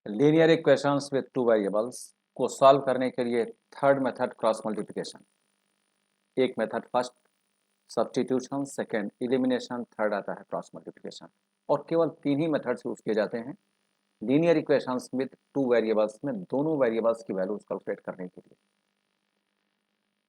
Linear equations with two variables को solve करने के लिए थर्ड मेथड क्रॉस मल्टीप्लिकेशन। एक method first substitution, second elimination, third आता है क्रॉस मल्टीप्लिकेशन। और केवल तीन ही मेथड से यूज किए जाते हैं linear equations with two variables में दोनों वेरिएबल्स की वैल्यूज कैलकुलेट करने के लिए।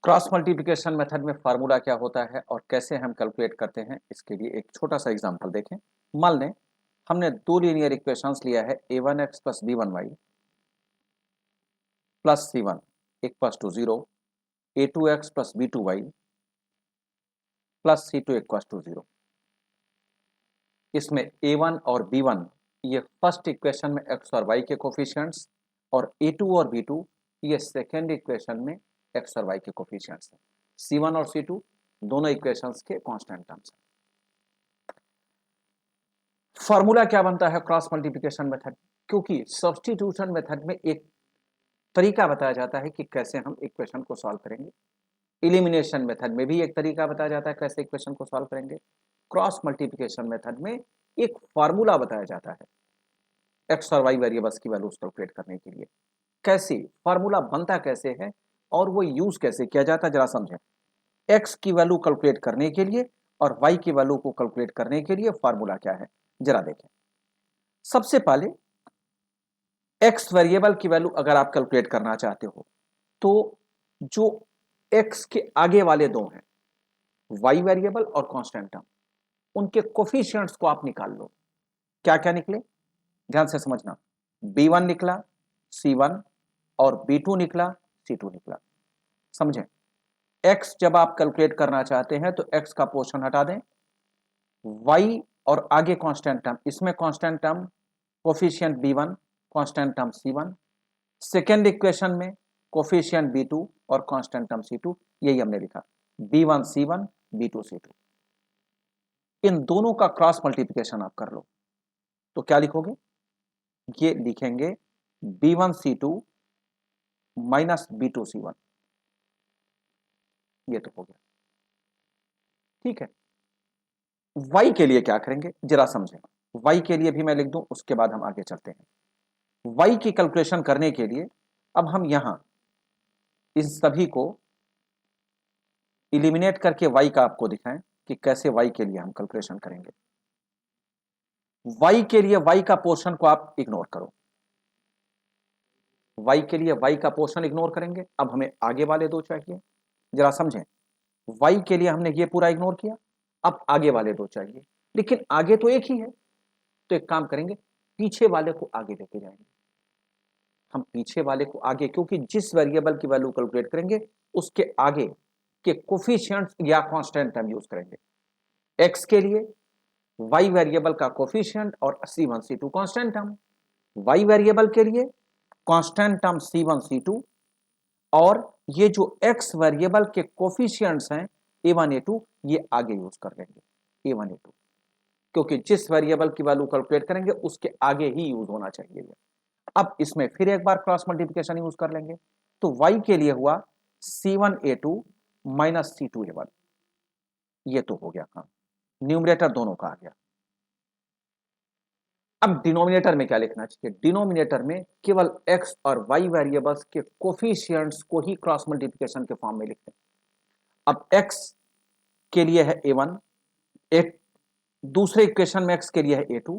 क्रॉस मल्टीप्लिकेशन मेथड में फार्मूला क्या होता है और कैसे हम कैलकुलेट करते हैं, इसके लिए एक छोटा सा एग्जांपल देखें। मान लें हमने दो लीनियर इक्वेशंस लिया है a1x plus b1y plus c1 equals to 0, a2x plus b2y plus c2 equals to 0। इसमें a1 और b1 ये फर्स्ट इक्वेशन में x और y के कोफिशिएंट्स और a2 और b2 ये सेकेंड इक्वेशन में x और y के कोफिशिएंट्स हैं। c1 और c2 दोनों इक्वेशंस के कांस्टेंट टर्म्स हैं। फॉर्मूला क्या बनता है क्रॉस मल्टीप्लिकेशन मेथड? क्योंकि सब्स्टिट्यूशन मेथड में एक तरीका बताया जाता है कि कैसे हम इक्वेशन को सॉल्व करेंगे, एलिमिनेशन मेथड में भी एक तरीका बताया जाता है कैसे इक्वेशन को सॉल्व करेंगे, क्रॉस मल्टीप्लिकेशन मेथड में एक फॉर्मूला बताया जाता है एक्स और वाई वेरिएबल्स की वैल्यूज कैलकुलेट करने के लिए। कैसे फॉर्मूला बनता कैसे है और वो यूज कैसे किया जाता है जरा समझें। एक्स की वैल्यू कैलकुलेट करने के लिए और वाई की वैल्यू को कैलकुलेट करने के लिए फॉर्मूला क्या है जरा देखें। सबसे पहले एक्स वेरिएबल की वैल्यू अगर आप कैलकुलेट करना चाहते हो तो जो एक्स के आगे वाले दो हैं वाई वेरिएबल और कांस्टेंट टर्म, उनके कोफिशिएंट्स को आप निकाल लो। क्या क्या निकले ध्यान से समझना। b1 निकला c1 और b2 निकला c2 निकला। समझें, x जब आप कैलकुलेट करना चाहते हैं तो x का पोर्शन हटा दें, y और आगे कांस्टेंट टर्म, इसमें constant term coefficient b1 constant term c1, second equation में कोफिशिएंट b2 और कांस्टेंट टर्म c2, यही हमने लिखा b1 c1 b2 c2। इन दोनों का क्रॉस मल्टीप्लिकेशन आप कर लो तो क्या लिखोगे, ये लिखेंगे b1 c2 minus b2 c1। ये तो हो गया, ठीक है। y के लिए क्या करेंगे जरा समझें। y के लिए भी मैं लिख दूं, उसके बाद हम आगे चलते हैं। y की कैलकुलेशन करने के लिए अब हम यहां इस सभी को इलिमिनेट करके y का आपको दिखाएं कि कैसे y के लिए हम कैलकुलेशन करेंगे। y के लिए y का पोर्शन को आप इग्नोर करो, y के लिए y का पोर्शन इग्नोर करेंगे। अब हमें आगे वाले दो चाहिए, जरा समझें। y के लिए हमने ये पूरा इग्नोर किया, अब आगे वाले दो चाहिए, लेकिन आगे तो एक ही है। तो एक काम करेंगे, पीछे वाले को आगे लेके जाएंगे। हम पीछे वाले को आगे, क्योंकि जिस वेरिएबल की वैल्यू कैलकुलेट करेंगे उसके आगे के कोफिशिएंट्स या कांस्टेंट हम यूज करेंगे। x के लिए y वेरिएबल का कोफिशिएंट और c1 c2 constant term, y variable के लिए कांस्टेंट टर्म c1 c2, और ये जो x वेरिएबल के कोफिशिएंट्स हैं a1 a2 ये आगे यूज कर लेंगे a1 a2, क्योंकि जिस वेरिएबल की वैल्यू कैलकुलेट करेंगे उसके आगे ही यूज होना चाहिए ये। अब इसमें फिर एक बार क्रॉस मल्टीप्लिकेशन यूज कर लेंगे तो y के लिए हुआ c1 a2 minus c2 a1। ये तो हो गया काम, न्यूमरेटर दोनों का आ गया। अब डिनोमिनेटर में क्या लिखना चाहिए, डिनोमिनेटर में केवल x और y वेरिएबल्स के कोफिशिएंट्स को ही क्रॉस मल्टीप्लिकेशन के फॉर्म में लिखते हैं। अब x के लिए है a1, एक दूसरे इक्वेशन में x के लिए है a2,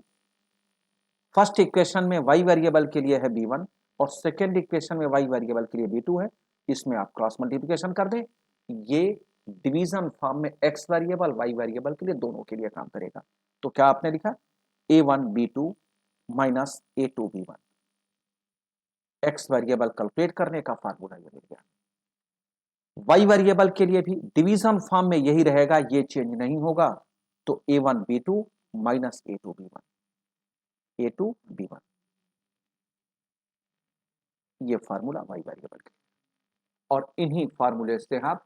फर्स्ट इक्वेशन में y वेरिएबल के लिए है b1 और सेकेंड इक्वेशन में y वेरिएबल के लिए b2 है। इसमें आप क्रॉस मल्टीप्लिकेशन कर दें, ये डिवीजन फॉर्म में x वेरिएबल y वेरिएबल के लिए दोनों के लिए काम करेगा। तो क्या आपने लिखा a1 b2 minus a2 b1। x variable calculate करने का फार्मूला ये मिल गया। y वेरिएबल के लिए भी डिवीजन फॉर्म में यही रहेगा, ये चेंज नहीं होगा। तो a1 b2 minus a2 b1, a2 b1, ये फार्मूला y वेरिएबल के। और इन्हीं फार्मूले से आप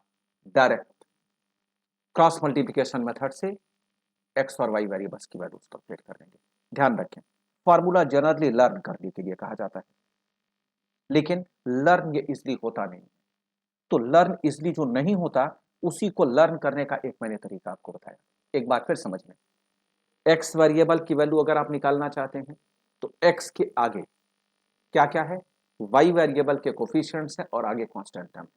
डायरेक्ट क्रॉस मल्टीप्लिकेशन मेथड से x और y वेरिएबल्स की वैल्यूज कैलकुलेट कर लेंगे। ध्यान रखें, फार्मूला जनरली लर्न करने के लिए कहा जाता है, लेकिन लर्न ये इसलिए होता नहीं। तो लर्न इसलिए जो नहीं होता उसी को लर्न करने का एक मैंने तरीका आपको बताया। एक बार फिर समझ लें, x वेरिएबल की वैल्यू अगर आप निकालना चाहते हैं तो x के आगे क्या क्या है, वाई वेरिएबल के कोफिशिएंट्स हैं और आगे कांस्टेंट टर्म।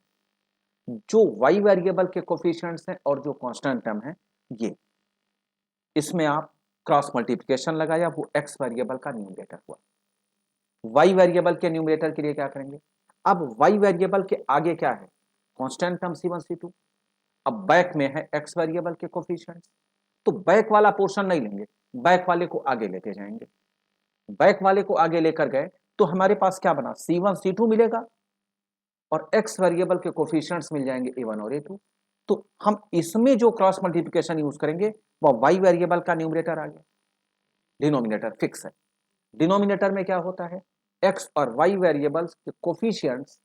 जो वाई वेरिएबल के कोफिशिएंट्स हैं और जो कांस्टेंट टर्म है, ये इसमें आप क्रॉस मल्टीप्लिकेशन लगाया, वो एक्स वेरिएबल का न्यूमरेटर हुआ। वाई वेरिएबल के न्यूमरेटर के लिए क्या करेंगे, अब वाई वेरिएबल के आगे क्या है, कांस्टेंट टर्म C1 C2, अब बैक में है एक्स वेरिएबल के कोफिशिएंट्स, तो बैक वाला पोर्शन नहीं लेंगे, बैक वाले को आगे लेते जाएंगे। बैक वाले को आगे लेकर गए तो हमारे पास क्या बना, C1 C2 मिलेगा और एक्स वेरिएबल के कोफिशिएंट्स मिल जाएंगे A1 और A2। तो हम इसमें जो क्रॉस मल्टीप्लिकेशन यूज करेंगे वह वाई वेरिएबल का न्यूमरेटर आ गया, डिनोमिनेटर फिक्स है। डिनोमिनेटर में क्या होता है, एक्स और वाई वेरिएबल्स के कोफिशिएंट्स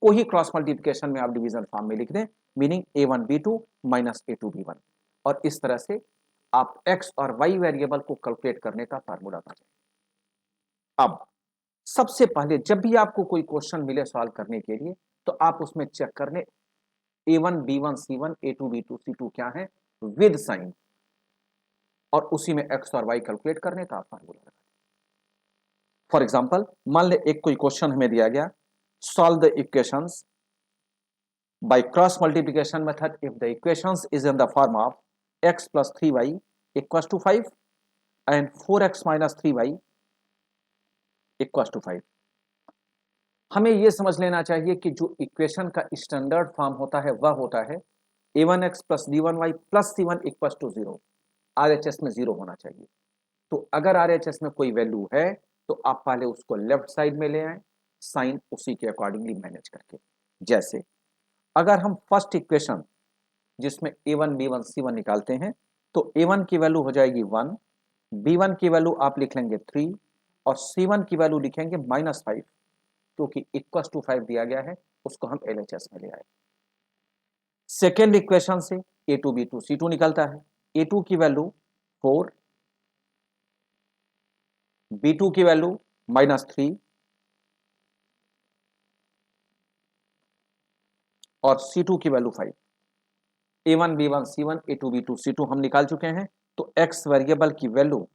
को ही क्रॉस मल्टीप्लिकेशन में आप डिवीजन फॉर्म में लिख दें, meaning A1 B2 minus A2 B1, और इस तरह से आप एक्स और वाई वेरिएबल को कैलकुलेट करने का फार्मूला पा जाए। अब सबसे पहले जब भी आपको कोई क्वेश्चन मिले सॉल्व करने के लिए, तो आप उसमें चेक करने A1 B1 C1 A2 B2 C2 क्या है विद साइन, और उसी में एक्स और वाई कैलकुलेट करने का फार्मूला लगा। फॉर एग्जांपल मान ले एक कोई क्वेश्चन हमें दिया गया, solve the equations by cross multiplication method if the equations is in the form of x plus 3y equals to 5 and 4x minus 3y equals to 5। हमें यह समझ लेना चाहिए कि जो इक्वेशन का स्टैंडर्ड फॉर्म होता है वह होता है a1x plus b1y plus c1 equals to 0। RHS में 0 होना चाहिए। तो अगर RHS में कोई वैल्यू है तो आप पहले उसको लेफ्ट साइड में ले आए, साइन उसी के अकॉर्डिंगली मैनेज करके। जैसे अगर हम फर्स्ट इक्वेशन जिसमें a1 b1 c1 निकालते हैं तो a1 की वैल्यू हो जाएगी 1, b1 की वैल्यू आप लिख लेंगे 3 और c1 की वैल्यू लिखेंगे -5, क्योंकि इक्वल टू 5 दिया गया है, उसको हम LHS में ले आए। सेकेंड इक्वेशन से a2 b2 c2 निकलता है, a2 की वैल्यू 4, b2 की वैल्यू -3 और c2 की value 5। a1 b1 c1 a2 b2 c2 हम निकाल चुके हैं। तो x वेरिएबल की वैल्यू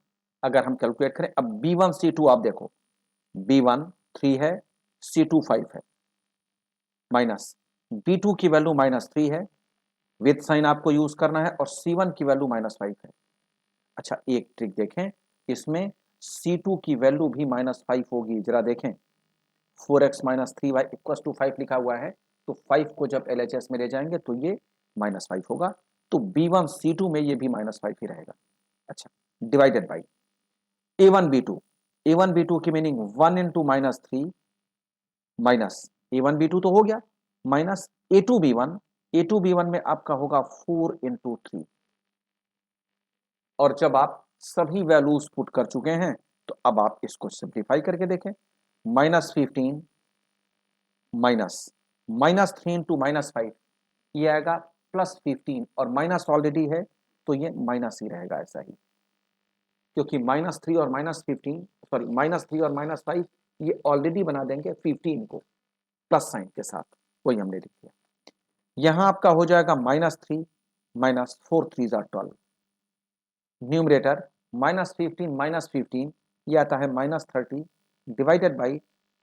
अगर हम कैलकुलेट करें, अब b1 c2 आप देखो, b1 3 है, c2 5 है, माइनस b2 की वैल्यू -3 है, विद साइन आपको यूज करना है, और c1 की वैल्यू -5 है। अच्छा एक ट्रिक देखें, इसमें c2 की वैल्यू भी -5 होगी, जरा देखें 4x minus 3y equal to 5 लिखा हुआ है, तो 5 को जब LHS में ले जाएंगे तो ये -5 होगा, तो b1 c2 में ये भी -5 ही रहेगा। अच्छा divided by a1 b2, a1 b2 की meaning 1 into -3 minus a1 b2 तो हो गया, minus a2 b1, a2 b1 में आपका होगा 4 इंटू 3, और जब आप सभी वैल्यूज पुट कर चुके हैं तो अब आप इसको सिंप्लीफाई करके देखें, -15 -3 इंटू -5 ये आएगा +15, और माइनस ऑलरेडी है तो ये माइनस ही रहेगा ऐसा ही, क्योंकि -3 और -15 सॉरी -3 और -5 ये ऑलरेडी बना देंगे 15 को प्लस साइन के साथ, वही हमने लिख दिया। यहां आपका हो जाएगा -3 -4 3 12, न्यूमरेटर -15 -15 ये आता है -30 डिवाइडेड बाई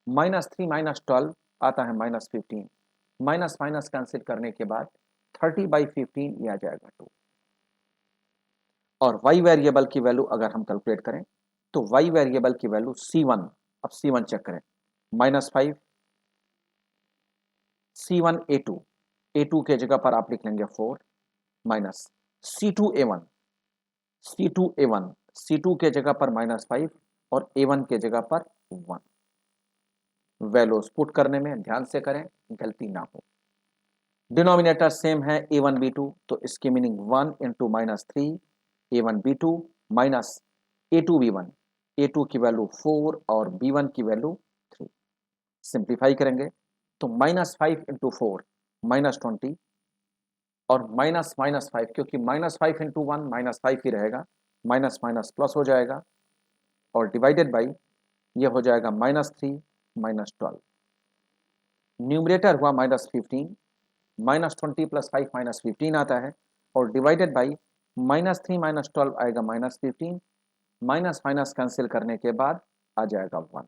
-3 -12 आता है -15, माइनस माइनस कैंसिल करने के बाद 30/15 ये आ जाएगा 2। और y वेरिएबल की वैल्यू अगर हम कैलकुलेट करें तो y वेरिएबल की वैल्यू c1, अब c1 चेक करें, -5 c1 a2, a2 के जगह पर आप लिख लेंगे 4 minus c2 a1, c2 a1, c2 के जगह पर -5 और a1 के जगह पर 1। वैल्यूज पुट करने में ध्यान से करें, गलती ना हो। डिनोमिनेटर सेम है a1 b2, तो इसकी meaning 1 into -3 a1 b2 minus a2 b1, a2 की वैल्यू 4 और b1 की वैल्यू 3। सिंप्लीफाई करेंगे तो -5 इंटू 4 -20, और माइनस -5 क्योंकि -5 इंटू 1 -5 ही रहेगा, माइनस माइनस प्लस हो जाएगा, और डिवाइडेड बाई ये हो जाएगा -3 -12, न्यूमरेटर हुआ -15, -20 + 5 -15 आता है, और डिवाइडेड बाई -3 -12 आएगा -15, माइनस माइनस कैंसिल करने के बाद आ जाएगा 1।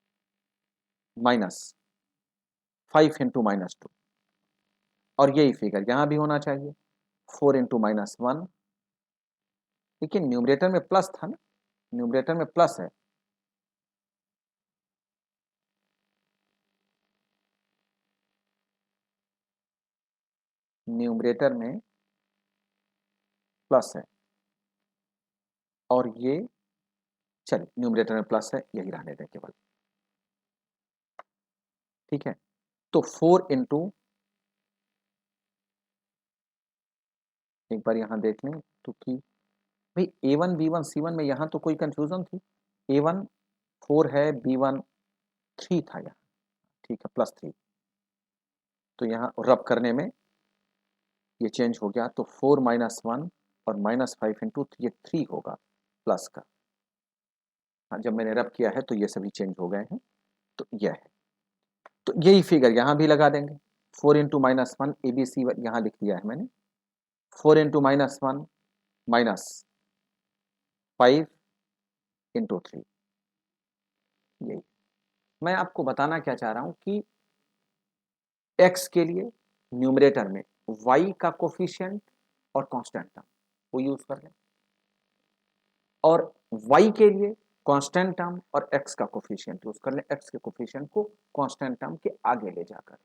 -5 × -2, और यही फिगर यहां भी होना चाहिए 4 × -1, लेकिन न्यूमरेटर में प्लस था ना, न्यूमरेटर में प्लस है, न्यूमरेटर में प्लस है, और ये चलिए न्यूमरेटर में प्लस है, यही रहने दें केवल, ठीक है। तो 4 इंटू, एक बार यहां देख लें तो कि भाई A1 B1 C1 में यहां तो कोई कंफ्यूजन थी, A1 4 है, B1 3 था यहाँ, ठीक है, +3, तो यहाँ रब करने में ये चेंज हो गया, तो 4 -1 और -5 × ये 3 होगा प्लस का। हाँ, जब मैंने रब किया है तो ये सभी चेंज हो गए हैं, तो यह है, तो यही फिगर यहाँ भी लगा देंगे, 4 × -1 ABC यहाँ लिख दिया है मैंने, 4 × -1 -5 × 3, यही। मैं आपको बताना क्या चाह रहा हूं कि x के लिए न्यूमरेटर में y का कोफिशिएंट और कांस्टेंट टर्म वो यूज कर लें, और y के लिए कांस्टेंट टर्म और x का कोफिशिएंट यूज कर लें, x के कोफिशिएंट को कांस्टेंट टर्म के आगे ले जाकर,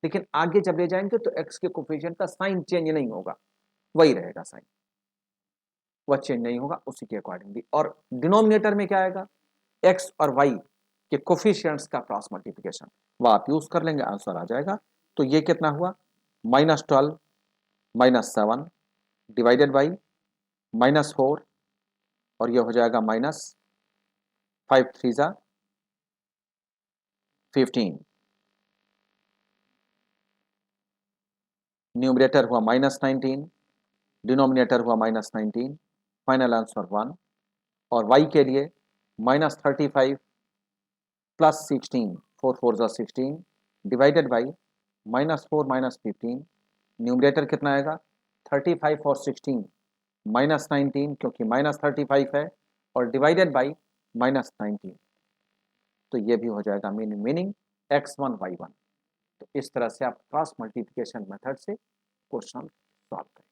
लेकिन आगे जब ले जाएंगे तो x के कोफिशिएंट का साइन चेंज नहीं होगा, वही रहेगा साइन, वह चेंज नहीं होगा उसी के अकॉर्डिंगली। और डिनोमिनेटर में क्या आएगा, x और y के कोफिशिएंट्स का क्रॉस मल्टीप्लिकेशन, वह आप यूज कर लेंगे, आंसर आ जाएगा। तो ये कितना हुआ, -12 -7 डिवाइडेड बाई -4, और ये हो जाएगा -5 × 3 = 15, न्यूमरेटर हुआ -19, डिनोमिनेटर हुआ -19, फाइनल आंसर 1, और y के लिए -35 +16, 4 4 = 16 डिवाइडेड बाई -4 -15, न्यूमरेटर कितना आएगा, 35 और 16 -19, क्योंकि -35 है, और डिवाइडेड बाई -19, तो ये भी हो जाएगा मीनिंग x1 y1। तो इस तरह से आप क्रॉस मल्टीप्लिकेशन मेथड से क्वेश्चन सॉल्व करें।